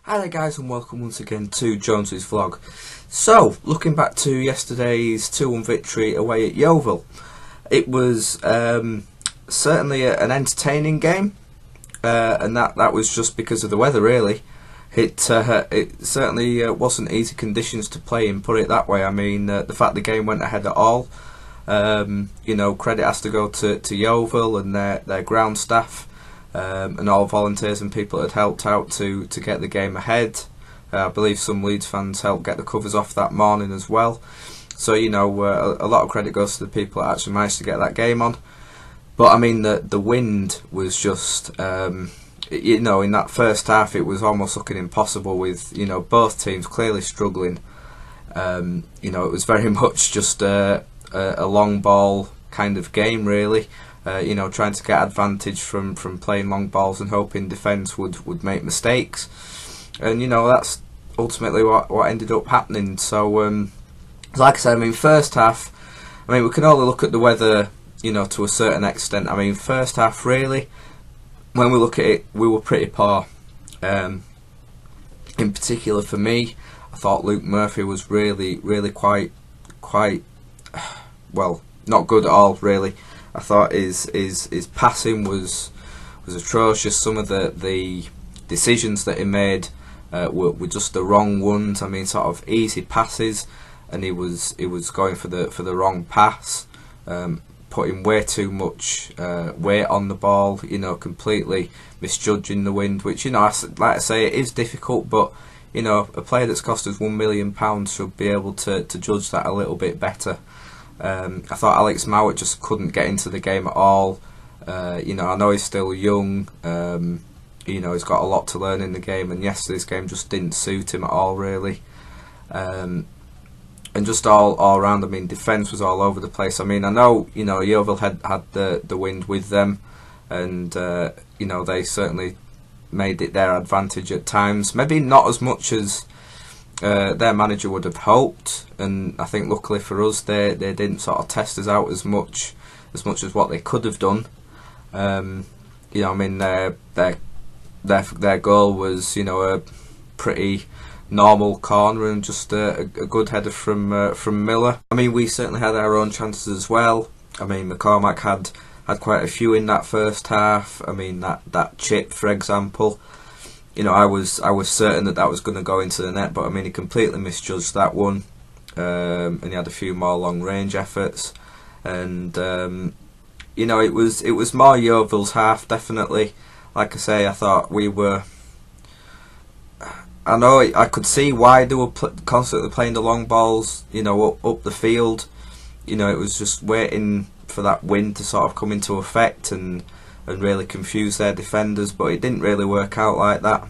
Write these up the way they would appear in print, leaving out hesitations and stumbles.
Hi there guys, and welcome once again to Jonesy's vlog. So, looking back to yesterday's 2-1 victory away at Yeovil, it was certainly an entertaining game, and that was just because of the weather really. It certainly wasn't easy conditions to play in, put it that way. I mean, the fact the game went ahead at all, credit has to go to Yeovil and their ground staff. And all volunteers and people that had helped out to get the game ahead. I believe some Leeds fans helped get the covers off that morning as well. So, a lot of credit goes to the people that actually managed to get that game on. But, I mean, the wind was just, in that first half it was almost looking impossible with, both teams clearly struggling. It was very much just a long ball kind of game, really. Trying to get advantage from playing long balls and hoping defence would make mistakes, and that's ultimately what ended up happening. So, like I said, I mean, first half, we can only look at the weather, to a certain extent. I mean, first half really, when we look at it, we were pretty poor. In particular for me, I thought Luke Murphy was really quite well, not good at all really. I thought his passing was atrocious. Some of the decisions that he made were just the wrong ones. I mean, sort of easy passes, and he was going for the wrong pass, putting way too much weight on the ball. Completely misjudging the wind. Which like I say, it is difficult, but a player that's cost us £1 million should be able to judge that a little bit better. I thought Alex Mowat just couldn't get into the game at all. I know he's still young. He's got a lot to learn in the game, and yesterday's game just didn't suit him at all, really. And just all around, I mean, defence was all over the place. I mean, I know Yeovil had the wind with them, and they certainly made it their advantage at times. Maybe not as much as their manager would have hoped, and I think luckily for us they didn't sort of test us out as much as what they could have done. Their goal was a pretty normal corner and just a good header from Miller. I mean, we certainly had our own chances as well. I mean, McCormack had quite a few in that first half. I mean, that chip, for example. I was certain that was going to go into the net, but I mean, he completely misjudged that one, and he had a few more long range efforts, and it was more Yeovil's half, definitely. Like I say, I thought we were. I know I could see why they were constantly playing the long balls, up the field. It was just waiting for that wind to sort of come into effect and really confuse their defenders, but it didn't really work out like that.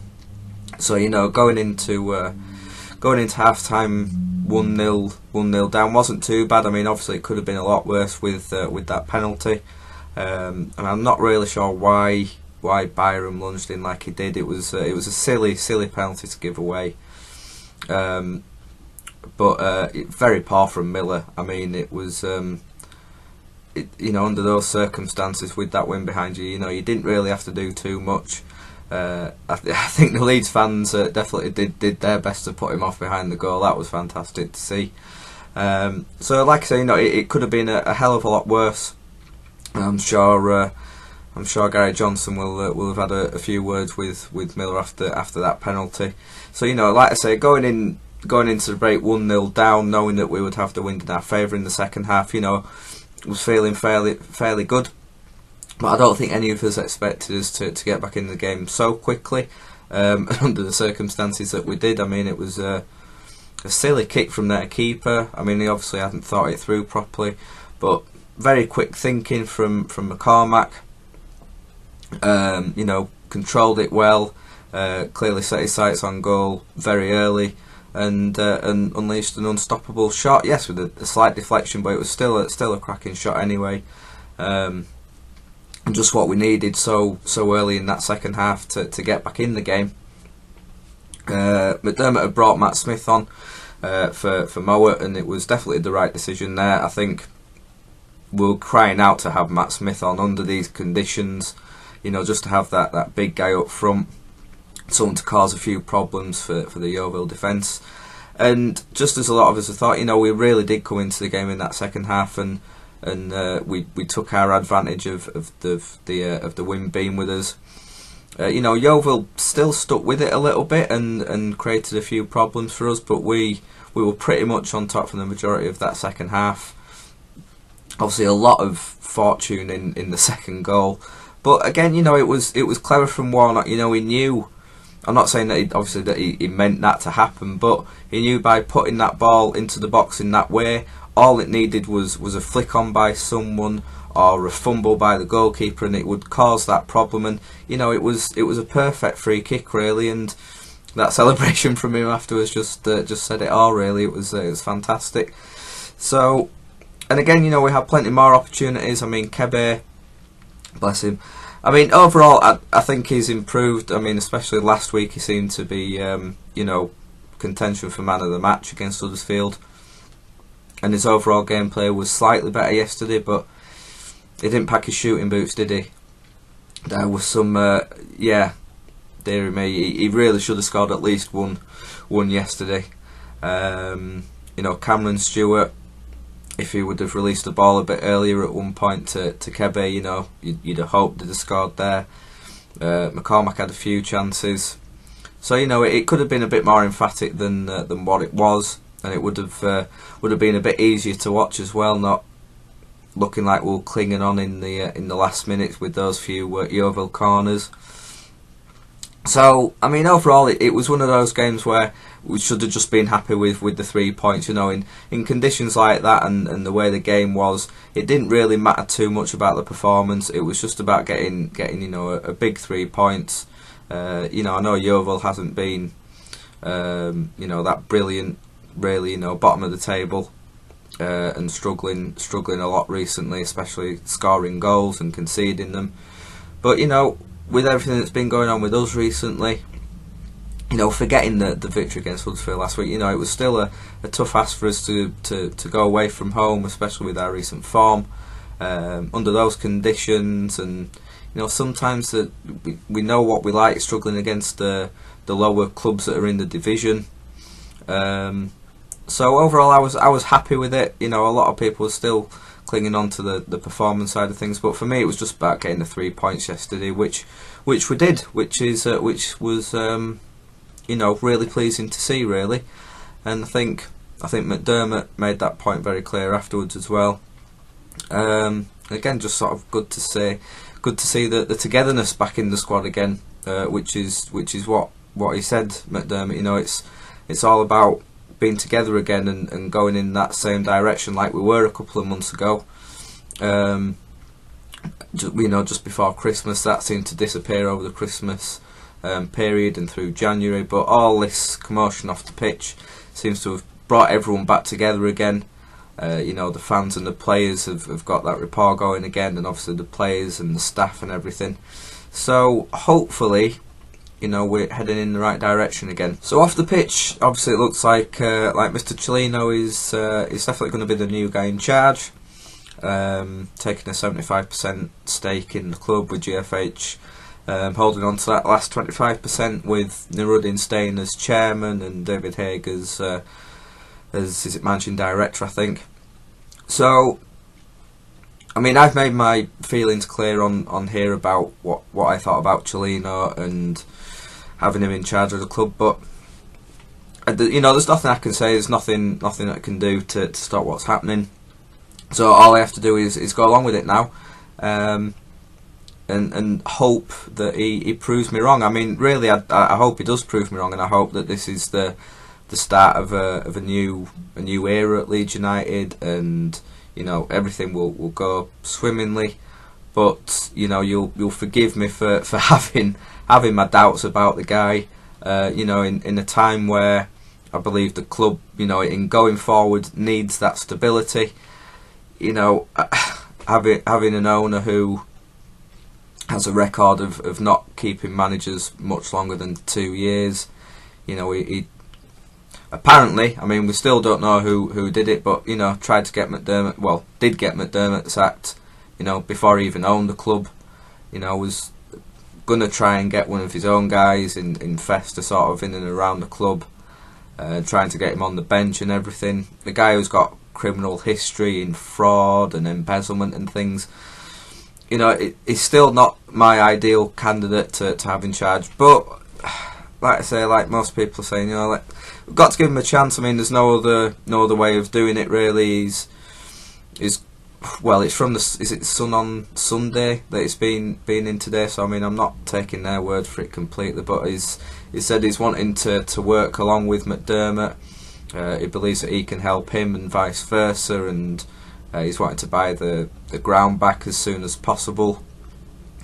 So going into half time 1-0 down wasn't too bad. I mean, obviously it could have been a lot worse with that penalty, and I'm not really sure why Byram lunged in like he did. It was a silly penalty to give away, but very poor from Miller. I mean, it was. Under those circumstances with that wind behind you, you didn't really have to do too much. I think the Leeds fans definitely did their best to put him off behind the goal. That was fantastic to see. So, like I say, it could have been a hell of a lot worse. I'm sure Gary Johnson will have had a few words with Miller after that penalty. So, like I say, going into the break 1-0 down, knowing that we would have the wind in our favour in the second half, was feeling fairly good, but I don't think any of us expected us to get back in the game so quickly, under the circumstances that we did. I mean, it was a silly kick from their keeper. I mean, he obviously hadn't thought it through properly, but very quick thinking from McCormack. Controlled it well, clearly set his sights on goal very early, and unleashed an unstoppable shot. Yes, with a slight deflection, but it was still a cracking shot anyway. And just what we needed so early in that second half to get back in the game. McDermott had brought Matt Smith on for Mowat, and it was definitely the right decision there. I think we were crying out to have Matt Smith on under these conditions. Just to have that big guy up front. something to cause a few problems for the Yeovil defence. And just as a lot of us have thought, we really did come into the game in that second half, and we took our advantage of the wind being with us. Yeovil still stuck with it a little bit and created a few problems for us, but we were pretty much on top for the majority of that second half. Obviously, a lot of fortune in the second goal, but again, it was clever from Warnock. He knew. I'm not saying that he meant that to happen, but he knew by putting that ball into the box in that way, all it needed was a flick on by someone or a fumble by the goalkeeper, and it would cause that problem. And it was a perfect free kick, really, and that celebration from him afterwards just said it all. Really, it was fantastic. So, and again, we had plenty more opportunities. I mean, Kebe, bless him. I mean, overall, I think he's improved. I mean, especially last week, he seemed to be, contention for man of the match against Huddersfield. And his overall gameplay was slightly better yesterday, but he didn't pack his shooting boots, did he? There was some, dearie me, he really should have scored at least one yesterday. Cameron Stewart, if he would have released the ball a bit earlier at one point to Kebe, you'd have hoped they'd have scored there. McCormack had a few chances, so it could have been a bit more emphatic than what it was, and it would have been a bit easier to watch as well, not looking like we were clinging on in the last minutes with those few Yeovil corners. So, I mean, overall, it was one of those games where we should have just been happy with the 3 points. In conditions like that and the way the game was, it didn't really matter too much about the performance. It was just about getting a big 3 points. I know Yeovil hasn't been that brilliant, really. Bottom of the table and struggling a lot recently, especially scoring goals and conceding them. But with everything that's been going on with us recently, forgetting the victory against Huddersfield last week, it was still a tough ask for us to go away from home, especially with our recent form, under those conditions. And sometimes that we know what we like, struggling against the lower clubs that are in the division. So overall, I was happy with it. A lot of people are still clinging on to the performance side of things, but for me, it was just about getting the 3 points yesterday, which we did, which was really pleasing to see, really. And I think McDermott made that point very clear afterwards as well. Again, just sort of good to see the togetherness back in the squad again, which is what he said, McDermott. It's all about being together again and going in that same direction like we were a couple of months ago. Just before Christmas, that seemed to disappear over the Christmas period and through January, but all this commotion off the pitch seems to have brought everyone back together again. The fans and the players have got that rapport going again, and obviously the players and the staff and everything. So hopefully, we're heading in the right direction again. So off the pitch, obviously it looks like Mr. Cellino is definitely going to be the new guy in charge, taking a 75% stake in the club with GFH, holding on to that last 25% with Nuruddin staying as chairman and David Haig as managing director, I think. So, I mean, I've made my feelings clear on here about what I thought about Cellino and having him in charge of the club, but there's nothing I can say. There's nothing I can do to stop what's happening. So all I have to do is go along with it now, and hope that he proves me wrong. I mean, really, I hope he does prove me wrong, and I hope that this is the start of a new era at Leeds United, and everything will go swimmingly. But you'll forgive me for having my doubts about the guy. In a time where I believe the club, in going forward, needs that stability. Having an owner who has a record of not keeping managers much longer than 2 years. He apparently, I mean, we still don't know who did it, but tried to get McDermott. Well, did get McDermott sacked. Before he even owned the club. Was gonna try and get one of his own guys in Festa, sort of in and around the club, trying to get him on the bench and everything. The guy who's got criminal history in fraud and embezzlement and things. You know, he's still not my ideal candidate to have in charge, but like I say, like most people are saying, you know, we've got to give him a chance. I mean, there's no other way of doing it really. Well, it's from is it Sun on Sunday that it's been in today, so I mean, I'm not taking their word for it completely, but he said he's wanting to work along with McDermott. He believes that he can help him and vice versa, and he's wanting to buy the ground back as soon as possible,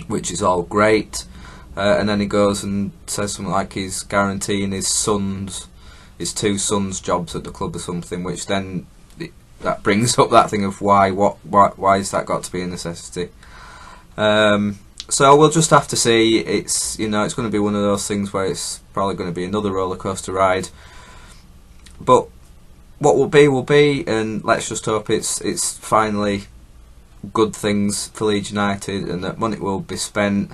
which is all great. And then he goes and says something like he's guaranteeing his two sons jobs at the club or something, which then that brings up that thing of why has that got to be a necessity. So we'll just have to see. It's it's going to be one of those things where it's probably going to be another roller coaster ride. But what will be, and let's just hope it's finally good things for Leeds United, and that money will be spent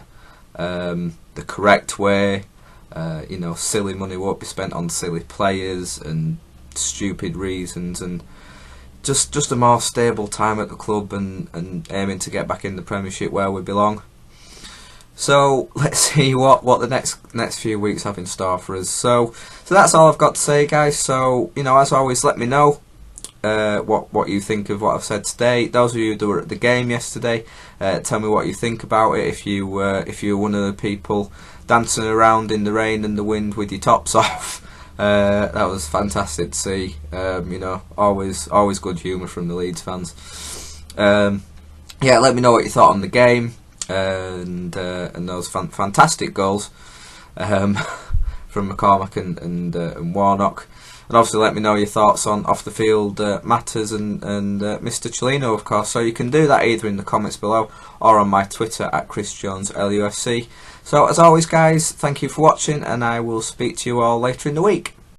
the correct way. Silly money won't be spent on silly players and stupid reasons, and just a more stable time at the club, and aiming to get back in the Premiership where we belong. So let's see what the next few weeks have in store for us. So that's all I've got to say, guys. So as always, let me know what you think of what I've said today. Those of you who were at the game yesterday, tell me what you think about it. If you were one of the people dancing around in the rain and the wind with your tops off, that was fantastic to see. Always good humour from the Leeds fans. Yeah, let me know what you thought on the game. And those fantastic goals from McCormack and Warnock, and obviously let me know your thoughts on off the field matters and Mr. Cellino, of course. So you can do that either in the comments below or on my Twitter at ChrisJonesLUFC. So as always, guys, thank you for watching, and I will speak to you all later in the week.